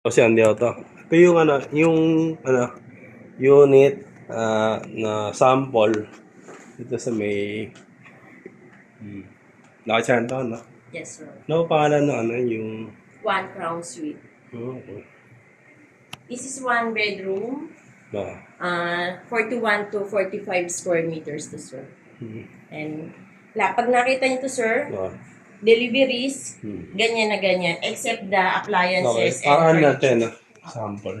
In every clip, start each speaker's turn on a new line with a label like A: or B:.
A: Kasi hindi ako to. Ito yung unit na sample dito sa may Lakachanta, no?
B: Yes, sir.
A: Ano pangalan ng yung
B: One Crown Suite.
A: okay.
B: This is one bedroom.
A: Ba.
B: 41 to 45 square meters to, sir.
A: Hmm.
B: And pag nakita niyo to, sir,
A: Ba.
B: deliveries, ganyan na ganyan, except the
A: Okay.
B: appliances and
A: Paraan
B: furniture.
A: natin, sample.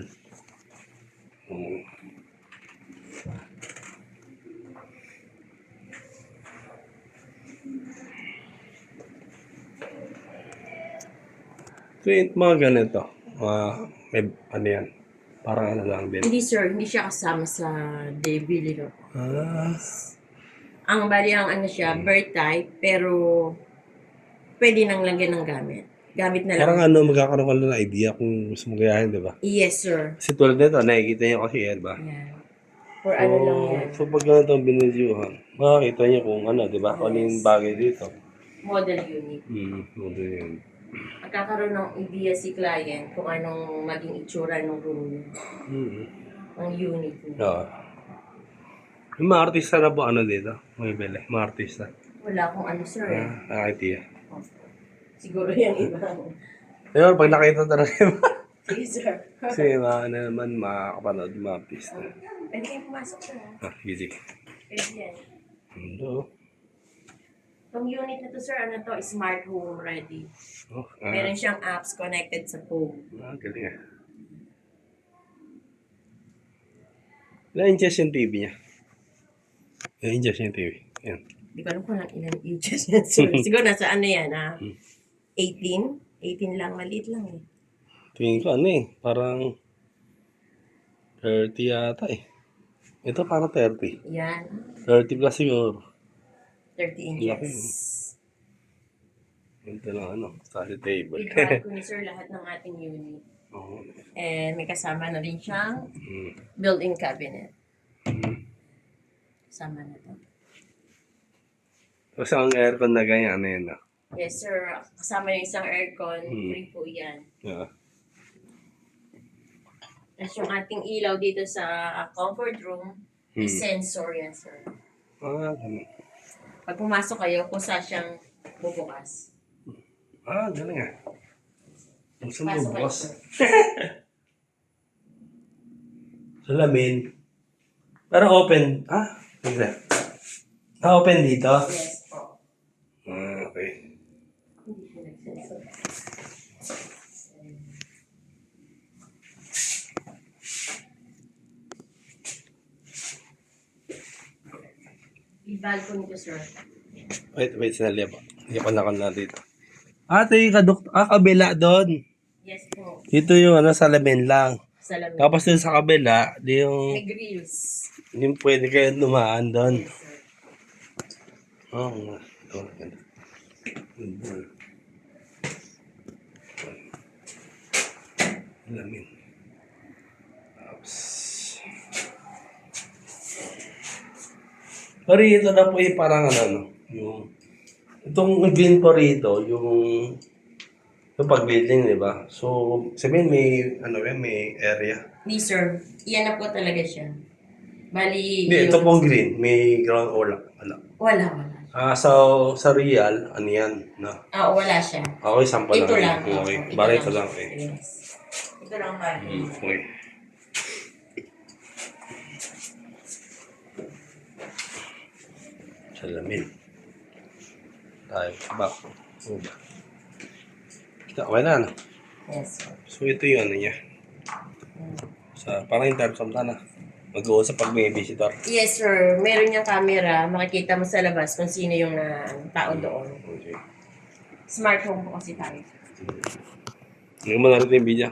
A: So, yung mga ganito, may ano yan, parang ano lang din.
B: Hindi, sir, hindi siya kasama sa delivery. No? Ang bali ang ano siya, bird type, pero pwede nang lagyan ng gamit. Gamit na lang.
A: Parang magkakaroon ka lang ng idea kung gusto mong gayahin, di ba?
B: Yes, sir.
A: Kasi tulad nito, nakikita niyo kasi yan, ba?
B: Yan. For ano lang yan.
A: So, pag ganito ang binidyuhan, makakita niyo kung ano, di ba? Kung ano yung bagay dito.
B: Model unit.
A: Model yun.
B: Magkakaroon ng idea si client kung anong maging itsura ng room niya. Ang unit niya.
A: Oo. Yung mga artista na po ano dito? May bili, mga artista.
B: Wala akong ano, sir.
A: Idea.
B: Siguro yung iba.
A: Pero pag nakita talaga yung
B: Sige, sir.
A: kasi ano naman makakapanood yung mga artista.
B: Pwede kayong pumasok, sir.
A: Easy.
B: Pwede yan.
A: Hello.
B: Itong unit na to, sir, ano to, smart home ready.
A: Oh,
B: Meron siyang apps connected sa phone.
A: galing ah. Ilan inches yung TV niya? Ilan inches yung TV? Yan.
B: Hindi ko alam kung ilang inches yan, sir. Siguro nasa ano yan, 18? 18 lang, maliit lang eh.
A: Tingin ko parang 30 yata eh. Ito parang 30.
B: Yan,
A: 30 plus siguro.
B: 30 inches.
A: Ito lang study table.
B: Ibigay ko ni sir lahat ng ating unit.
A: Oo.
B: And may kasama na rin siyang built-in cabinet. Kasama na to.
A: Kasi ang aircon na ganyan, ano yun
B: Yes, sir. Kasama yung isang aircon. Free po yan.
A: Yeah.
B: Tapos yung ating ilaw dito sa comfort room, is sensor yan, sir.
A: Ganun.
B: Pag pumasok kayo, kung saan siyang bubukas.
A: Galing ah. Gusto mo
B: Pasok kayo,
A: bukas?
B: sir.
A: Salamin. Pero open. Tignan. Open dito?
B: Yes po.
A: Okay.
B: Hindi siya nagsensor. I-balcony ko, sir.
A: Wait, sandali po. Hindi pa nakal na dito. Ito yung kabila doon.
B: Yes po.
A: Dito yung salamin lang.
B: Salamin.
A: Tapos dun sa kabila, di yung
B: May grills.
A: hindi pwede kayo dumaan doon.
B: Yes, sir.
A: Ito. Salamin. Oops. Pero ito na po parang yung itong green po rito, yung pag-building, di ba? So, sabihin may area.
B: Hindi, sir. Iyan na po talaga siya. Bali,
A: Hindi, ito pong green, may ground wala.
B: Wala.
A: Sa real, ano yan, no?
B: Wala siya.
A: Okay, sample
B: Ito
A: lang.
B: lang.
A: Okay, bari ito lang. Okay.
B: Yes. Ito lang ba?
A: Okay. Salamin. Tayo, back. Okay na,
B: Yes, sir.
A: So, ito yung niya. Parang in terms of mag-uusap pag may visitor.
B: Yes, sir. Meron niyang camera. Makikita mo sa labas kung sino yung tao doon.
A: Okay.
B: Smart home po kasi tayo.
A: Hindi mo na rin yung video.